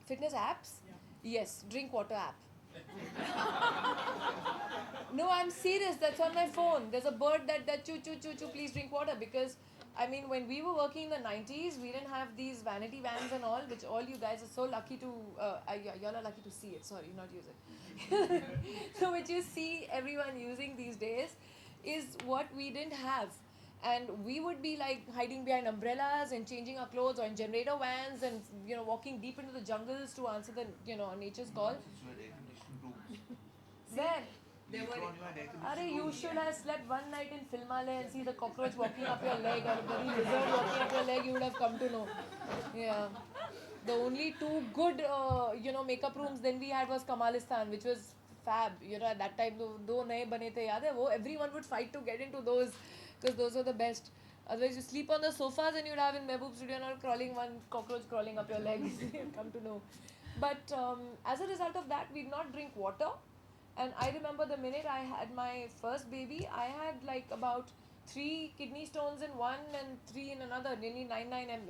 Fitness apps? Yes, drink water app. No, I'm serious. That's on my phone. There's a bird that choo choo choo choo. Please drink water because I mean when we were working in the 90s, we didn't have these vanity vans and all, which all you guys are so lucky to. Y'all are lucky to see it. Sorry, not use it. So which you see everyone using these days is what we didn't have. And we would be like hiding behind umbrellas and changing our clothes or in generator vans and walking deep into the jungles to answer the nature's call. Where? Arey, you should have slept one night in Filmale and see the cockroach walking up your leg or the bloody lizard walking up your leg, you would have come to know. Yeah. The only two good, makeup rooms then we had was Kamalistan, which was fab. At that time, though naye bane the, yaad hai, everyone would fight to get into those because those were the best. Otherwise, you sleep on the sofas and you'd have in Mehboob Studio not crawling one cockroach crawling up your legs. Come to know. But as a result of that, we'd not drink water. And I remember the minute I had my first baby, I had like about 3 kidney stones in one and 3 in another, nearly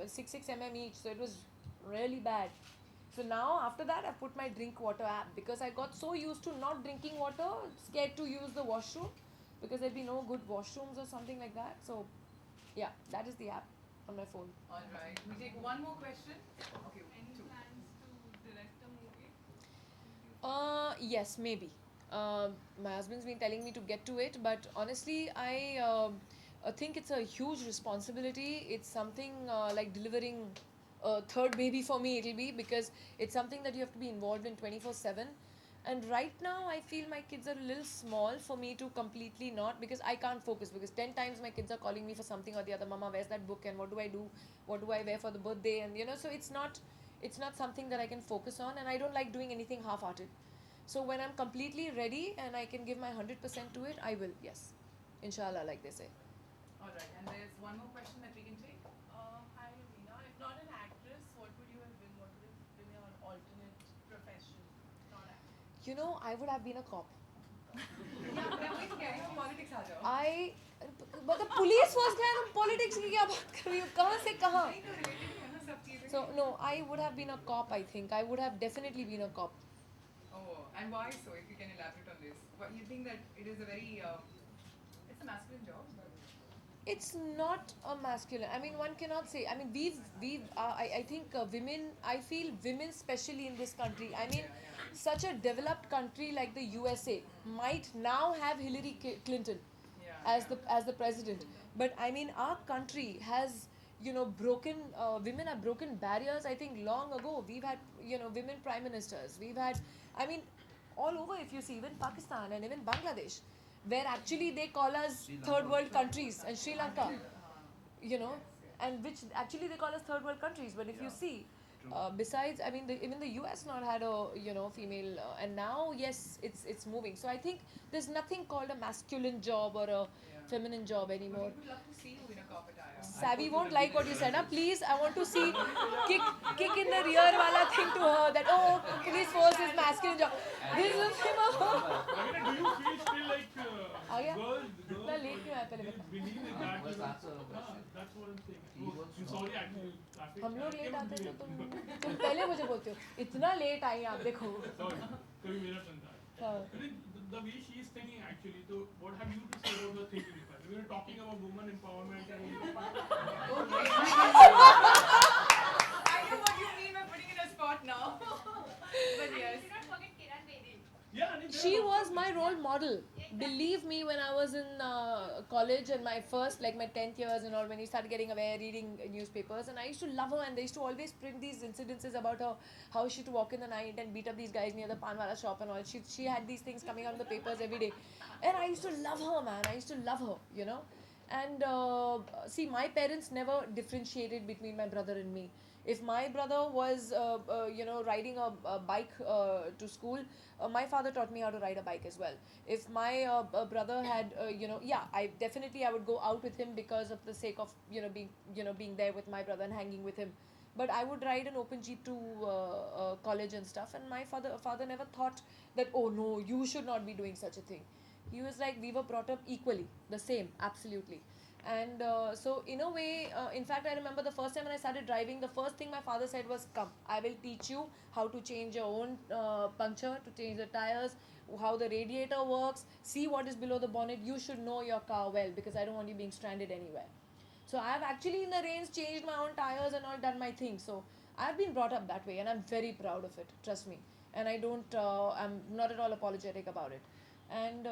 6 mm each. So it was really bad. So now after that, I put my drink water app because I got so used to not drinking water, scared to use the washroom because there'd be no good washrooms or something like that. So yeah, that is the app on my phone. All right. We take one more question. Okay, Any two. plans to direct a movie? Yes, maybe. My husband's been telling me to get to it, but honestly, I think it's a huge responsibility. It's something like delivering a third baby for me, it'll be because it's something that you have to be involved in 24/7. And right now, I feel my kids are a little small for me to completely not because I can't focus because 10 times my kids are calling me for something or the other. Mama, where's that book and what do I do? What do I wear for the birthday? And so it's not something that I can focus on, and I don't like doing anything half-hearted. So when I'm completely ready and I can give my 100% to it, I will, yes. Inshallah, like they say. All right. And there's one more question that we can take. Hi, Raveena. If not an actress, what would you have been? What would have been your alternate profession? Not acting. I would have been a cop. Yeah, मैं वही तो कह रही हूँ politics आ जाओ. I, but the police was there. तुम politics की क्या बात कर रही हो? कहाँ से कहाँ? नहीं तो related ही है ना सब चीजें. So no, I would have been a cop. I think I would have definitely been a cop. Oh, and why so? If you can elaborate on this, what you think that it is a very, it's a masculine job. It's not a masculine. I mean, one cannot say. I mean, I think women. I feel women, especially in this country. I mean, such a developed country like the USA might now have Hillary Clinton as the president. But I mean, our country has broken women have broken barriers. I think long ago we've had women prime ministers. We've had, I mean, all over. If you see, even Pakistan and even Bangladesh, where actually they call us third world countries, and Sri Lanka, and which actually they call us third world countries. But if you see, besides, I mean, even the US not had a female, and now yes, it's moving. So I think there's nothing called a masculine job or a feminine job anymore. We would love to see you in a cop attire. Savvy won't like what you said. Please, I want to see kick in the rear wala thing to her that police force is masculine job. This is Raveena, do you feel still like आ गया? girls इतना late क्यों आया पहले बता? believe in that? Bus that's a That's what I'm saying. I'm sorry, actually, traffic. हम लोग I late came आते late. हैं तो तुम पहले मुझे बोलते हो इतना लेट आई आप देखो. Sorry, कभी मेरा turn था. हाँ. I think the way she is thinking actually, so what have you to say about the thinking? We were talking about women empowerment and I know what you mean by putting in a spot now. But yes. Do not forget Kiran Bedi. yeah, I mean, there She are was my role model. Believe me, when I was in college and my first, like my 10th years and all, when you started getting aware, reading newspapers, and I used to love her, and they used to always print these incidences about her, how she used to walk in the night and beat up these guys near the panwala shop and all. She had these things coming out in the papers every day. And I used to love her, man. I used to love her. And see, my parents never differentiated between my brother and me. If my brother was, riding a bike to school, my father taught me how to ride a bike as well. If my brother had, I would go out with him because of the sake of being there with my brother and hanging with him. But I would ride an open jeep to college and stuff, and my father never thought that, oh no, you should not be doing such a thing. He was like, we were brought up equally, the same, absolutely. And so in a way, in fact, I remember the first time when I started driving, the first thing my father said was, come, I will teach you how to change your own puncture, to change the tires, how the radiator works, see what is below the bonnet. You should know your car well, because I don't want you being stranded anywhere. So I've actually in the range changed my own tires and all, done my thing. So I've been brought up that way, and I'm very proud of it, trust me. And I'm not at all apologetic about it. And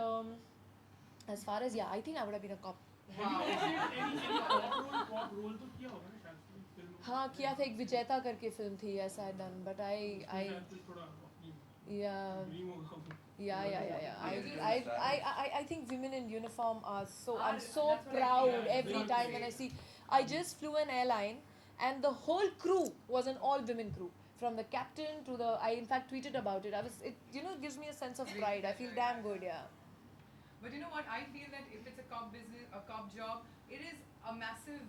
as far as, yeah, I think I would have been a cop. Have you played any pop role तो किया होगा ना शायद film में? हाँ किया था, एक विजेता करके फिल्म थी, yes I had done, but I शायद कुछ थोड़ा अपनी yeah dream होगा. I think women in uniform are so, I'm That's so what I proud feel. every Very time when I see. I just flew an airline, and the whole crew was an all women crew, from the captain to the, I in fact tweeted about it. It gives me a sense of pride. I feel damn good, yeah. But you know what? I feel that if it's a cop business, a cop job, it is a massive.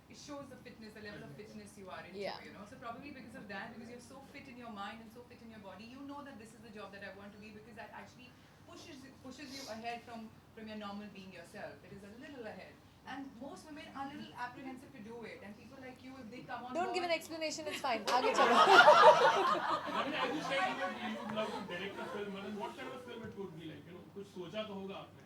It shows the fitness, the level of fitness you are into. Yeah. You know, so probably because of that, because you're so fit in your mind and so fit in your body, you know that this is the job that I want to be, because that actually pushes you ahead from your normal being yourself. It is a little ahead. And most women are a little apprehensive to do it. And people like you, if they come on Don't board, give an explanation, it's fine. आगे चलो. I mean, as you said, you would love to direct a film. I mean, what kind of a film it would be like? कुछ सोचा तो होगा आपने.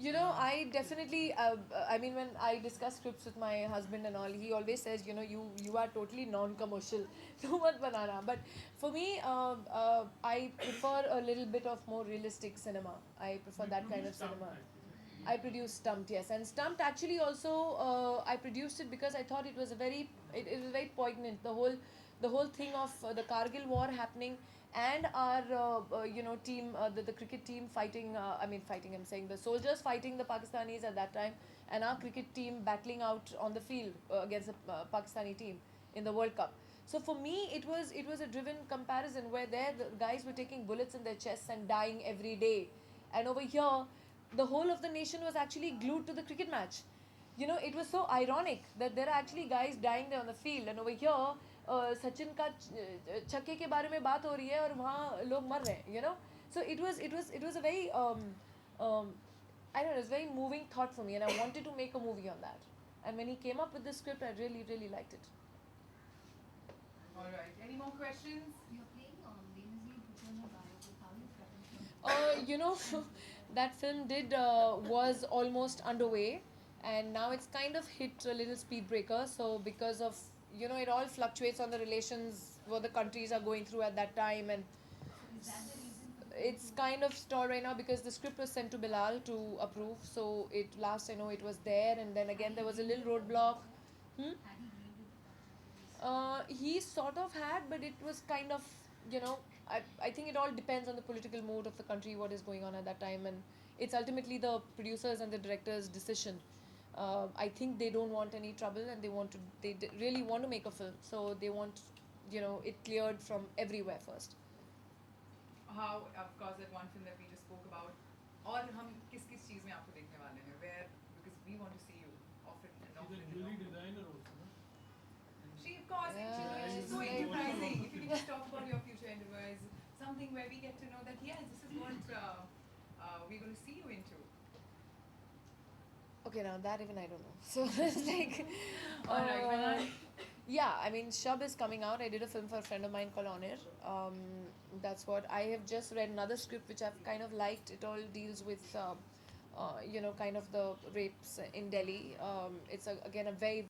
I definitely, I mean, when I discuss scripts with my husband and all, he always says, you are totally non-commercial. So mat banana. But for me, I prefer a little bit of more realistic cinema. I prefer that kind of cinema. I produced Stumped, yes, and Stumped actually also I produced it because I thought it was it was very poignant. The whole thing of the Kargil war happening, and our team, the cricket team fighting. Fighting. I'm saying the soldiers fighting the Pakistanis at that time, and our cricket team battling out on the field against the Pakistani team in the World Cup. So for me, it was a driven comparison where there the guys were taking bullets in their chests and dying every day, and over here the whole of the nation was actually glued to the cricket match. It was so ironic that there are actually guys dying there on the field, and over here Sachin का छक्के के बारे में बात हो रही है और वहाँ लोग मर रहे हैं. So it was a very I don't know, it was a very moving thought for me, and I wanted to make a movie on that. And when he came up with the script, I really, really liked it. all right. Any more questions? You're playing Benazir Bhutto biopic. How is that? That film was almost underway, and now it's kind of hit a little speed breaker. So because of it all fluctuates on the relations what the countries are going through at that time, and Is that the reason for the it's kind of stalled right now because the script was sent to Bilal to approve. So last I know it was there, and then again there was a little roadblock. Had he agreed with the He sort of had, but it was kind of, I think it all depends on the political mood of the country, what is going on at that time, and it's ultimately the producers and the directors' decision. I think they don't want any trouble, and they really want to make a film, so they want, it cleared from everywhere first. How, of course, that one film that we just spoke about. और हम किस चीज़ में आपको देखने वाले हैं? Where, because we want to see you often and She's often. a jewelry designer also, no? She, of course, Yeah, she's so yeah. enterprising. If you can just talk about your future endeavors, something where we get to know that yes, this is what we're going to see you into. Okay, now that even I don't know. So it's like, Alright, when yeah, I mean, Shub is coming out. I did a film for a friend of mine called On Air. That's what I have just read another script which I've kind of liked. It all deals with, kind of the rapes in Delhi. It's again a very